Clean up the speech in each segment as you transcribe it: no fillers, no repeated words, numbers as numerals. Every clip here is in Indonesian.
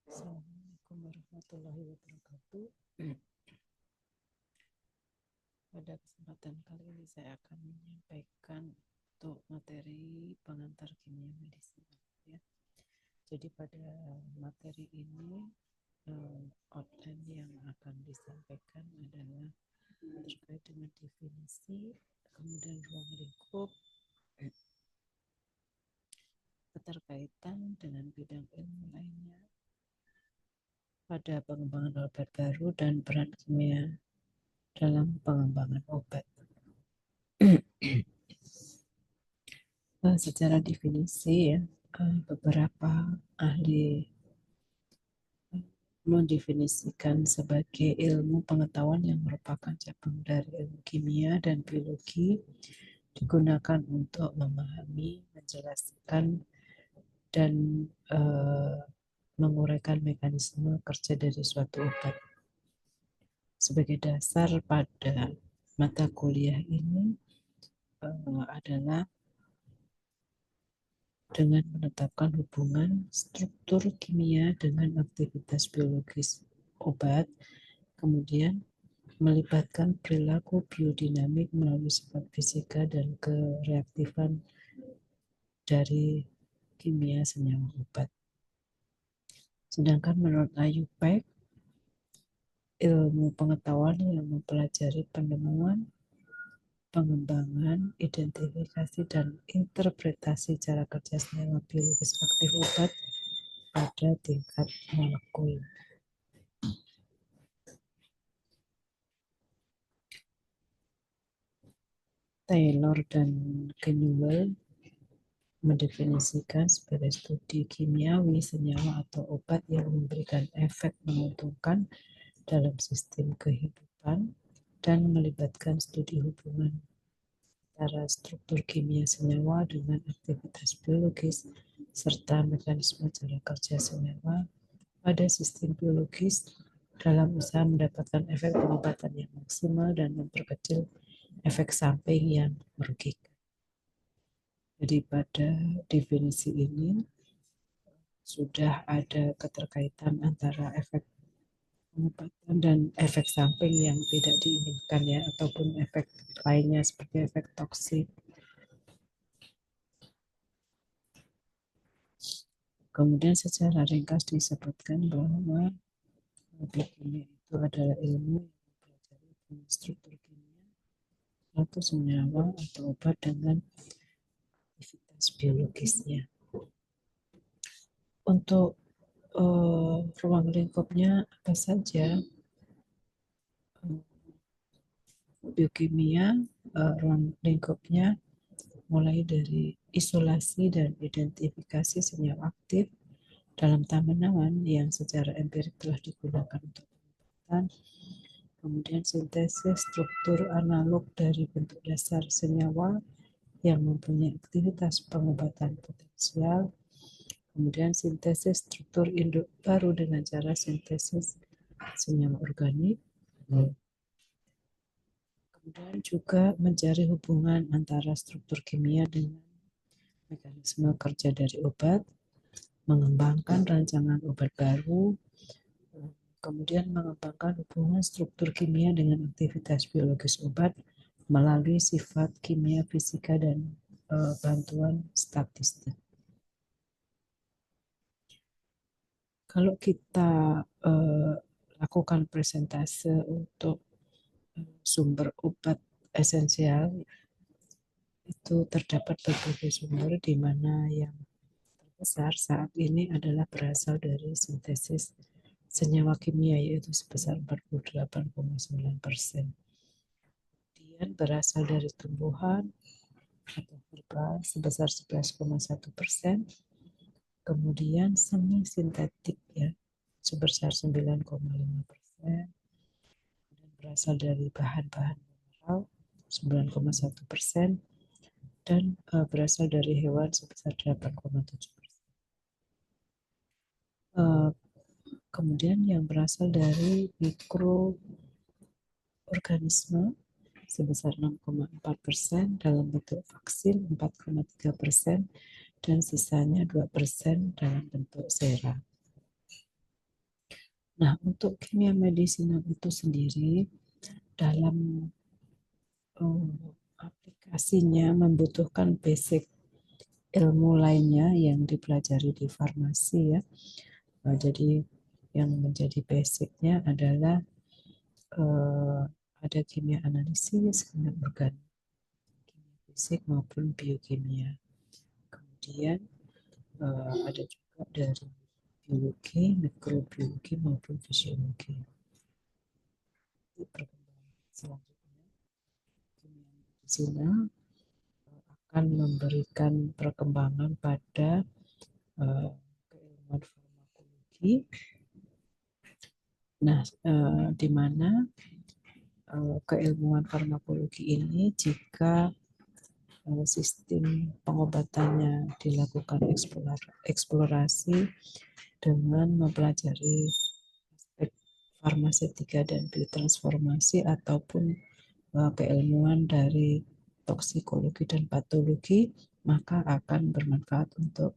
Assalamualaikum warahmatullahi wabarakatuh. Pada kesempatan kali ini saya akan menyampaikan untuk materi pengantar kimia medisinal. Ya. Jadi pada materi ini outline yang akan disampaikan adalah terkait dengan definisi, kemudian ruang lingkup, keterkaitan dengan bidang ilmu lainnya pada pengembangan obat baru dan peran kimia dalam pengembangan obat. Secara definisi ya, beberapa ahli mendefinisikan sebagai ilmu pengetahuan yang merupakan cabang dari ilmu kimia dan biologi, digunakan untuk memahami, menjelaskan, dan menguraikan mekanisme kerja dari suatu obat. Sebagai dasar pada mata kuliah ini adalah dengan menetapkan hubungan struktur kimia dengan aktivitas biologis obat, kemudian melibatkan perilaku biodinamik melalui sifat fisika dan kereaktifan dari kimia senyawa obat. Sedangkan menurut Ayupek, ilmu pengetahuan yang mempelajari penemuan, pengembangan, identifikasi, dan interpretasi cara kerja senyawa biologis aktif obat pada tingkat molekul. Taylor dan Kenuel mendefinisikan sebagai studi kimiawi senyawa atau obat yang memberikan efek menguntungkan dalam sistem kehidupan dan melibatkan studi hubungan antara struktur kimia senyawa dengan aktivitas biologis serta mekanisme cara kerja senyawa pada sistem biologis dalam usaha mendapatkan efek pengobatan yang maksimal dan memperkecil efek samping yang merugikan. Jadi pada definisi ini sudah ada keterkaitan antara efek pengobatan dan efek samping yang tidak diinginkan ya, ataupun efek lainnya seperti efek toksik. Kemudian secara ringkas disebutkan bahwa biokimia itu adalah ilmu yang mempelajari struktur kimia atau senyawa atau obat dengan aktivitas biologisnya. Untuk ruang lingkupnya apa saja? Biokimia, ruang lingkupnya mulai dari isolasi dan identifikasi senyawa aktif dalam tanaman yang secara empirik telah digunakan untuk pengobatan, kemudian sintesis struktur analog dari bentuk dasar senyawa yang mempunyai aktivitas pengobatan potensial, kemudian sintesis struktur induk baru dengan cara sintesis senyawa organik, kemudian juga mencari hubungan antara struktur kimia dengan mekanisme kerja dari obat, mengembangkan rancangan obat baru, kemudian mengembangkan hubungan struktur kimia dengan aktivitas biologis obat melalui sifat kimia fisika dan bantuan statistik. Kalau kita lakukan presentase untuk sumber obat esensial, itu terdapat berbagai sumber di mana yang terbesar saat ini adalah berasal dari sintesis senyawa kimia yaitu sebesar 48,9%. Kemudian berasal dari tumbuhan atau herbal sebesar 11,1%. Kemudian semi sintetik ya sebesar 9,5%. Berasal dari bahan-bahan mineral 9,1% dan berasal dari hewan sebesar 8,7%. Kemudian yang berasal dari mikroorganisme sebesar 6,4% dalam bentuk vaksin 4,3% dan sisanya 2% dalam bentuk sera. Nah, untuk kimia medisinal itu sendiri dalam aplikasinya membutuhkan basic ilmu lainnya yang dipelajari di farmasi ya. Jadi yang menjadi basicnya adalah ada kimia analisis, kimia organik, kimia fisik maupun biokimia. Kemudian ada juga dari biologi, mikrobiologi maupun fisiologi. Perkembangan selanjutnya, kimia medisinal akan memberikan perkembangan pada keilmuan farmakologi. Nah, di mana keilmuan farmakologi ini jika sistem pengobatannya dilakukan eksplorasi dengan mempelajari aspek farmasetika dan biotransformasi ataupun keilmuan dari toksikologi dan patologi, maka akan bermanfaat untuk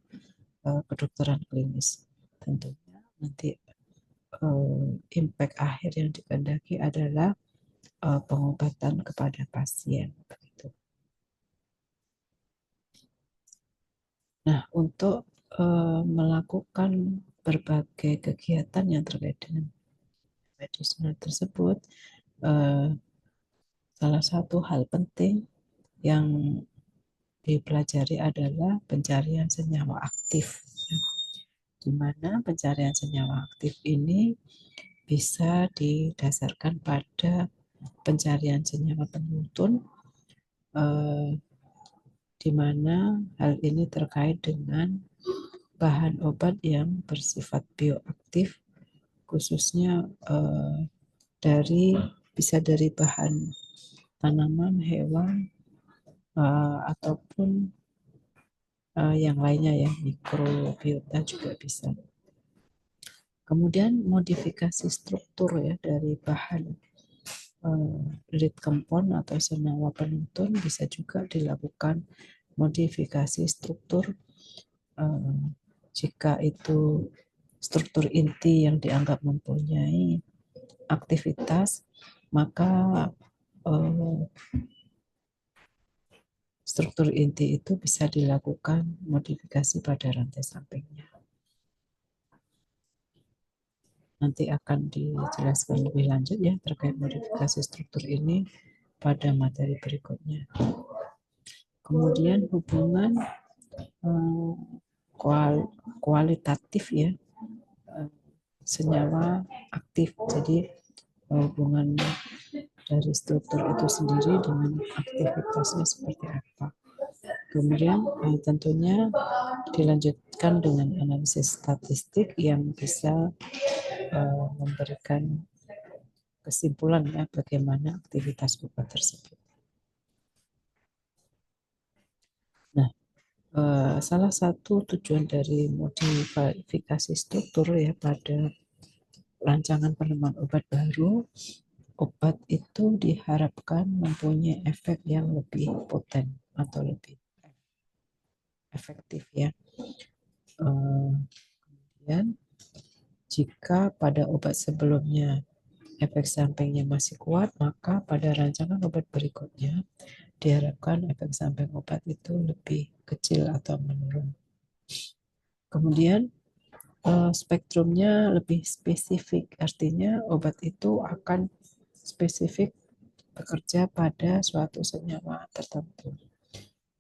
kedokteran klinis. Tentunya nanti impact akhir yang dikehendaki adalah pengobatan kepada pasien. Begitu. Nah, untuk melakukan berbagai kegiatan yang terkait dengan medisinal tersebut, salah satu hal penting yang dipelajari adalah pencarian senyawa aktif, di mana pencarian senyawa aktif ini bisa didasarkan pada pencarian senyawa penuntun, di mana hal ini terkait dengan bahan obat yang bersifat bioaktif, khususnya bisa dari bahan tanaman, hewan, ataupun yang lainnya ya, mikrobiota juga bisa. Kemudian modifikasi struktur ya dari bahan lead compound atau senyawa penuntun bisa juga dilakukan modifikasi struktur jika itu struktur inti yang dianggap mempunyai aktivitas, maka struktur inti itu bisa dilakukan modifikasi pada rantai sampingnya. Nanti akan dijelaskan lebih lanjut ya terkait modifikasi struktur ini pada materi berikutnya. Kemudian hubungan kualitatif ya senyawa aktif. Jadi hubungan dari struktur itu sendiri dengan aktivitasnya seperti apa. Kemudian tentunya dilanjutkan dengan analisis statistik yang bisa memberikan kesimpulan ya bagaimana aktivitas obat tersebut. Nah, salah satu tujuan dari modifikasi struktur ya pada rancangan penemuan obat baru, obat itu diharapkan mempunyai efek yang lebih poten atau lebih efektif ya. Kemudian jika pada obat sebelumnya efek sampingnya masih kuat, maka pada rancangan obat berikutnya diharapkan efek samping obat itu lebih kecil atau menurun. Kemudian spektrumnya lebih spesifik, artinya obat itu akan spesifik bekerja pada suatu senyawa tertentu.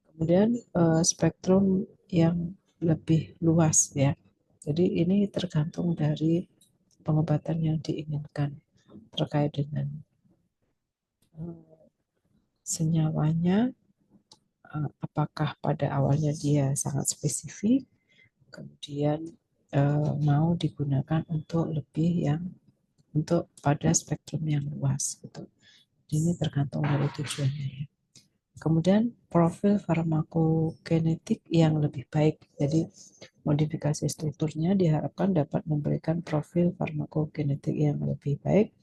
Kemudian spektrum yang lebih luas ya. Jadi ini tergantung dari pengobatan yang diinginkan terkait dengan senyawanya, apakah pada awalnya dia sangat spesifik, kemudian mau digunakan untuk untuk pada spektrum yang luas gitu. Ini tergantung dari tujuannya ya. Kemudian profil farmakokinetik yang lebih baik. Jadi modifikasi strukturnya diharapkan dapat memberikan profil farmakokinetik yang lebih baik,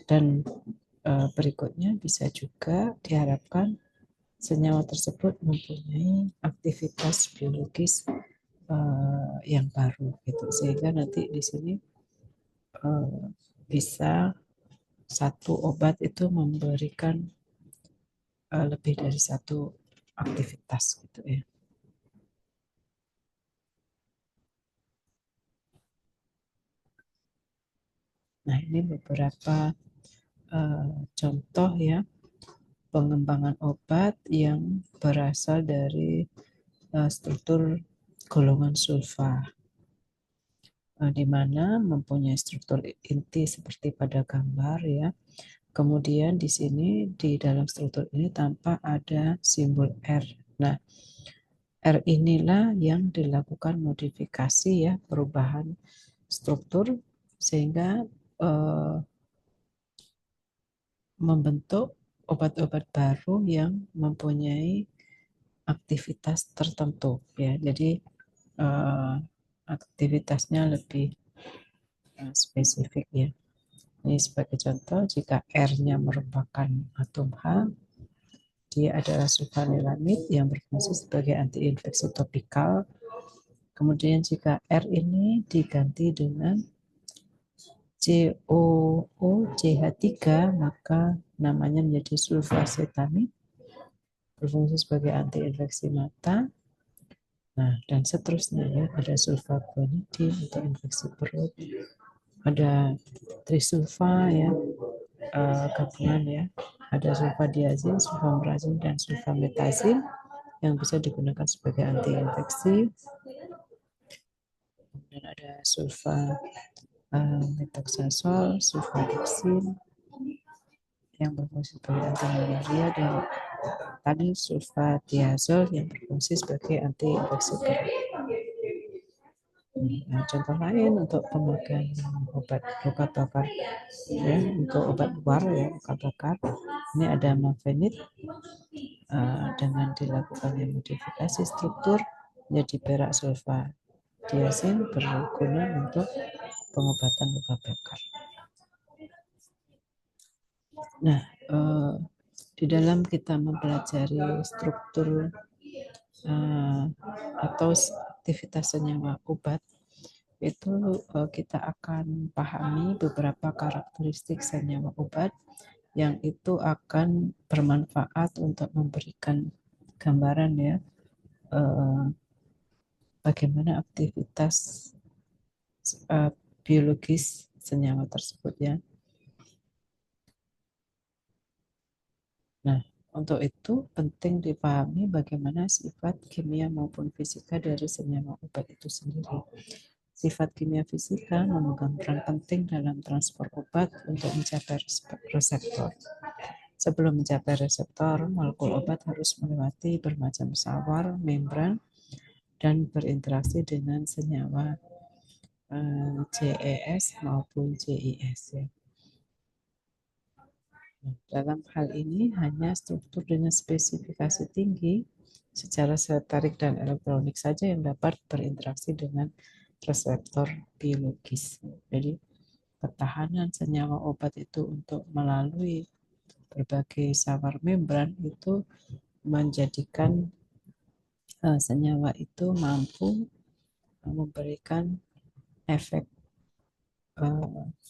dan berikutnya bisa juga diharapkan senyawa tersebut mempunyai aktivitas biologis yang baru gitu, sehingga nanti di sini bisa satu obat itu memberikan lebih dari satu aktivitas gitu ya. Nah, ini beberapa contoh ya pengembangan obat yang berasal dari struktur golongan sulfa, di mana mempunyai struktur inti seperti pada gambar ya. Kemudian di sini di dalam struktur ini tampak ada simbol R. Nah, R inilah yang dilakukan modifikasi ya, perubahan struktur sehingga membentuk obat-obat baru yang mempunyai aktivitas tertentu ya. Jadi aktivitasnya lebih spesifik ya. Ini sebagai contoh, jika R-nya merupakan atom H, dia adalah sulfanilamid yang berfungsi sebagai antiinfeksi topikal. Kemudian jika R ini diganti dengan COOCH3, maka namanya menjadi sulfacetamid, berfungsi sebagai antiinfeksi mata. Nah, dan seterusnya ya, ada sulfaguanidin untuk infeksi perut, ada trisulfa ya, gabungan ya, ada sulfadiazin, sulfamurazin, dan sulfametazin yang bisa digunakan sebagai antiinfeksi. Kemudian ada sulfa metoxazole, sulfadoxin yang berfungsi sebagai anti-malaria, dan tadi sulfadiazol yang berfungsi sebagai anti-infeksi perut. Nah, contoh lain untuk pemakaian obat luka bakar ya, untuk obat luar ya, luka bakar, ini ada mafenid dengan dilakukannya modifikasi struktur menjadi perak sulfadiazin berguna untuk pengobatan luka bakar. Nah, di dalam kita mempelajari struktur atau aktivitas senyawa obat, itu kita akan pahami beberapa karakteristik senyawa obat yang itu akan bermanfaat untuk memberikan gambaran ya bagaimana aktivitas biologis senyawa tersebut ya. Nah, untuk itu penting dipahami bagaimana sifat kimia maupun fisika dari senyawa obat itu sendiri. Sifat kimia fisika memegang peran penting dalam transport obat untuk mencapai reseptor. Sebelum mencapai reseptor, molekul obat harus melewati bermacam sawar, membran, dan berinteraksi dengan senyawa CES maupun CIS. Ya. Dalam hal ini hanya struktur dengan spesifikasi tinggi secara setarik dan elektronik saja yang dapat berinteraksi dengan reseptor biologis. Jadi ketahanan senyawa obat itu untuk melalui berbagai sawar membran itu menjadikan senyawa itu mampu memberikan efek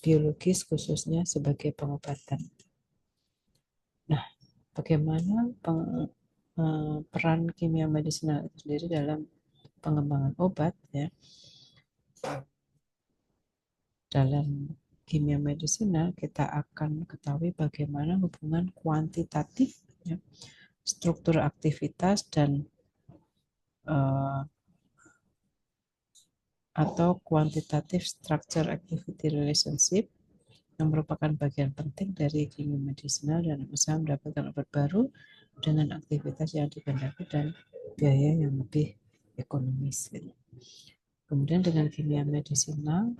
biologis khususnya sebagai pengobatan. Nah, bagaimana peran kimia medisinal itu sendiri dalam pengembangan obat ya? Dalam kimia medisinal kita akan ketahui bagaimana hubungan kuantitatif ya, struktur aktivitas dan atau quantitative structure activity relationship yang merupakan bagian penting dari kimia medisinal dan usaha mendapatkan obat baru dengan aktivitas yang dikendaki dan biaya yang lebih ekonomis. Kemudian dengan kimia medisinal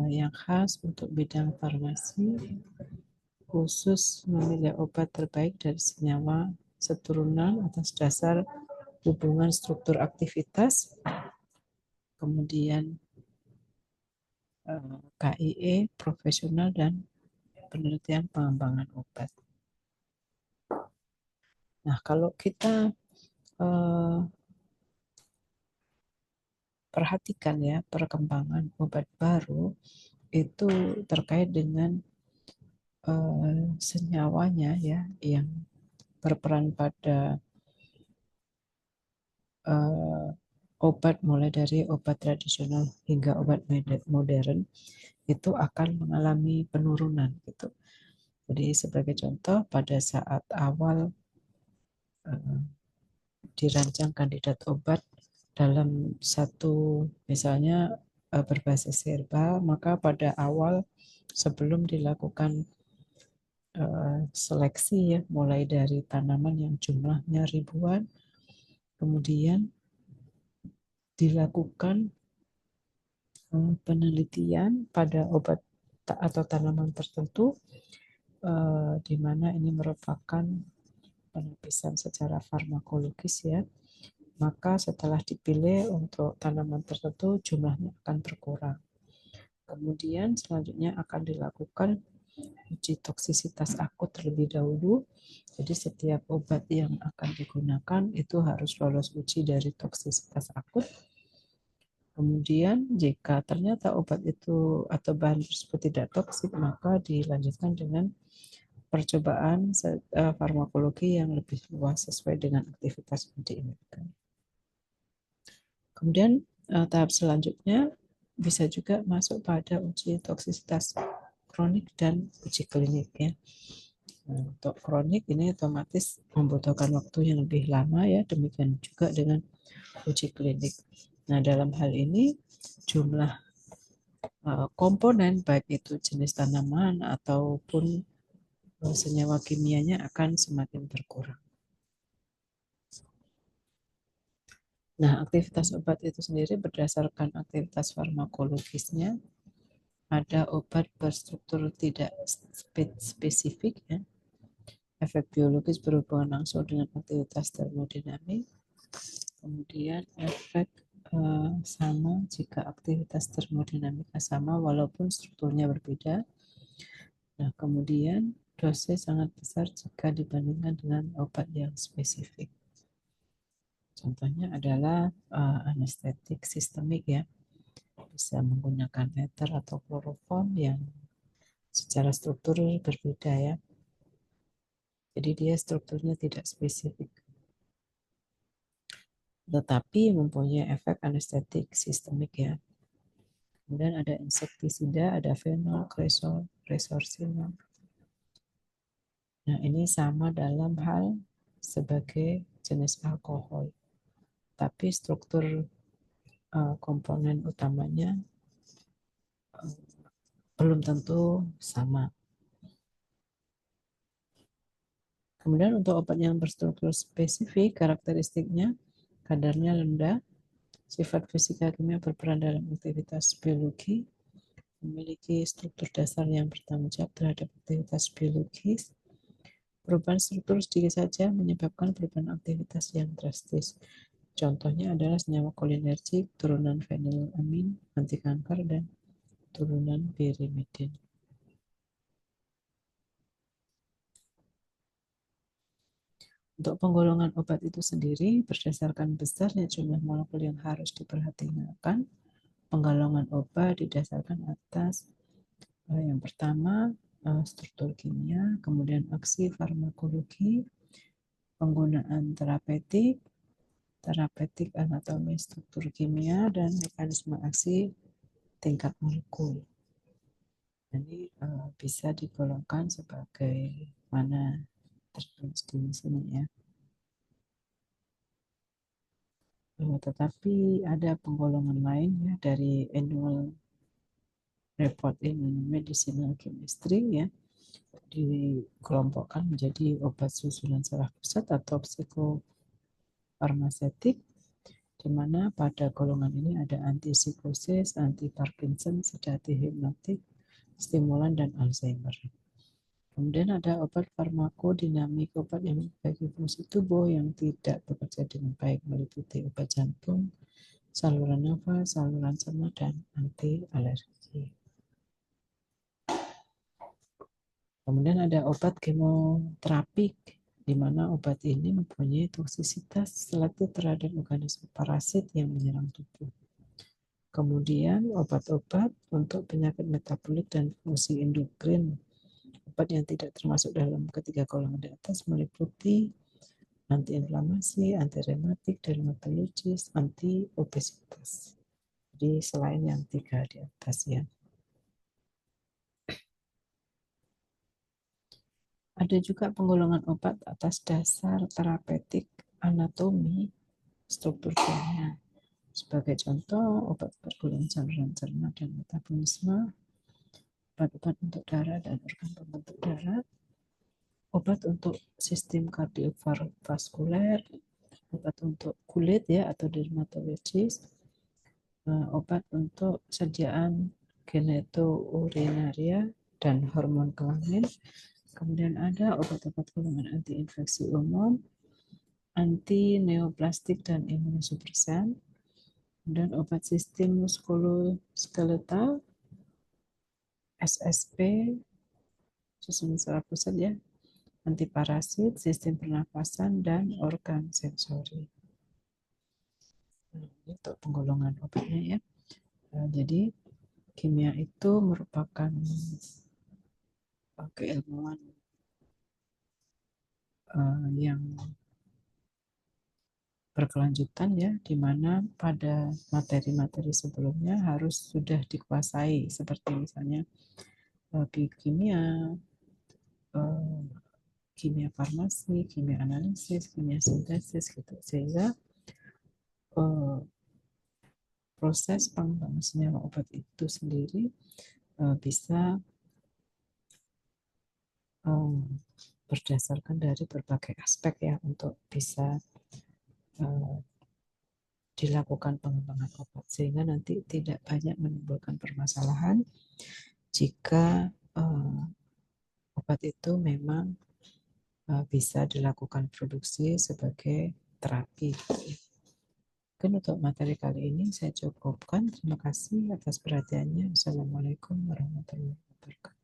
yang khas untuk bidang farmasi, khusus memilih obat terbaik dari senyawa seturunan atas dasar hubungan struktur aktivitas, kemudian KIE, profesional, dan penelitian pengembangan obat. Nah, kalau kita perhatikan ya perkembangan obat baru, itu terkait dengan senyawanya ya yang berperan pada obat, mulai dari obat tradisional hingga obat modern itu akan mengalami penurunan gitu. Jadi sebagai contoh, pada saat awal dirancang kandidat obat dalam satu misalnya berbasis herbal, maka pada awal sebelum dilakukan seleksi ya, mulai dari tanaman yang jumlahnya ribuan, kemudian dilakukan penelitian pada obat atau tanaman tertentu, di mana ini merupakan penapisan secara farmakologis ya, maka setelah dipilih untuk tanaman tertentu jumlahnya akan berkurang. Kemudian selanjutnya akan dilakukan uji toksisitas akut terlebih dahulu. Jadi setiap obat yang akan digunakan itu harus lolos uji dari toksisitas akut. Kemudian jika ternyata obat itu atau bahan tersebut tidak toksik, maka dilanjutkan dengan percobaan farmakologi yang lebih luas sesuai dengan aktivitas yang diinginkan. Kemudian tahap selanjutnya bisa juga masuk pada uji toksisitas kronik dan uji klinik ya. Nah, untuk kronik ini otomatis membutuhkan waktu yang lebih lama ya, demikian juga dengan uji klinik. Nah, dalam hal ini jumlah komponen baik itu jenis tanaman ataupun senyawa kimianya akan semakin berkurang. Nah, aktivitas obat itu sendiri berdasarkan aktivitas farmakologisnya. Ada obat berstruktur tidak spesifik ya. Efek biologis berhubungan langsung dengan aktivitas termodinamik. Kemudian efek sama jika aktivitas termodinamika sama walaupun strukturnya berbeda. Nah, kemudian dosis sangat besar jika dibandingkan dengan obat yang spesifik. Contohnya adalah anestetik sistemik ya, bisa menggunakan ether atau kloroform yang secara struktur berbeda ya. Jadi dia strukturnya tidak spesifik, tetapi mempunyai efek anestetik sistemik ya. Kemudian ada insektisida, ada fenol, kresol, resorcinol. Nah, ini sama dalam hal sebagai jenis alkohol, tapi struktur komponen utamanya belum tentu sama. Kemudian untuk obat yang berstruktur spesifik, karakteristiknya kadarnya rendah, sifat fisika kimia berperan dalam aktivitas biologi, memiliki struktur dasar yang bertanggung jawab terhadap aktivitas biologis. Perubahan struktur sedikit saja menyebabkan perubahan aktivitas yang drastis. Contohnya adalah senyawa kolinergik, turunan fenilamin, anti kanker, dan turunan pirimidin. Untuk penggolongan obat itu sendiri, berdasarkan besarnya jumlah molekul yang harus diperhatikan, penggolongan obat didasarkan atas yang pertama struktur kimia, kemudian aksi farmakologi, penggunaan terapeutik anatomi struktur kimia, dan mekanisme aksi tingkat molekul. Jadi bisa digolongkan sebagai mana tertulis di sini ya. Tetapi ada penggolongan lain ya dari annual report in medicinal chemistry ya, dikelompokkan menjadi obat susunan saraf pusat atau psikofarmasetik, di mana pada golongan ini ada antipsikosis, anti Parkinson, sedatif hipnotik, stimulan, dan Alzheimer. Kemudian ada obat farmakodinamik, obat yang memperbaiki fungsi tubuh yang tidak bekerja dengan baik, meliputi obat jantung, saluran nafas, saluran cerna, dan anti alergi. Kemudian ada obat kemoterapi, di mana obat ini mempunyai toksisitas selektif terhadap organisme parasit yang menyerang tubuh. Kemudian obat-obat untuk penyakit metabolik dan fungsi endokrin. Obat yang tidak termasuk dalam ketiga golongan di atas meliputi antiinflamasi, antirematik, dermatologis, anti obesitas. Jadi selain yang 3 di atas ya. Ada juga penggolongan obat atas dasar terapeutik anatomi struktur kimia. Sebagai contoh, obat-obat golongan saluran cerna dan metabolisme, obat-obat untuk darah dan organ pembentuk darah, obat untuk sistem kardiovaskuler, obat untuk kulit ya atau dermatologis, obat untuk sediaan genetourinaria dan hormon kelamin. Kemudian ada obat-obat golongan anti-infeksi umum, anti neoplastik dan imunosupresan, dan obat sistem muskuloskeletal, SSP, susunan saraf pusat ya, antiparasit, sistem pernapasan, dan organ sensori. Untuk penggolongan obatnya ya. Jadi kimia itu merupakan keilmuan yang berkelanjutan ya, di mana pada materi-materi sebelumnya harus sudah dikuasai, seperti misalnya biokimia, kimia farmasi, kimia analisis, kimia sintesis gitu, sehingga proses pengembangan senyawa obat itu sendiri bisa berdasarkan dari berbagai aspek ya untuk bisa dilakukan pengembangan obat, sehingga nanti tidak banyak menimbulkan permasalahan jika obat itu memang bisa dilakukan produksi sebagai terapi. Mungkin untuk materi kali ini saya cukupkan. Terima kasih atas perhatiannya. Assalamualaikum warahmatullahi wabarakatuh.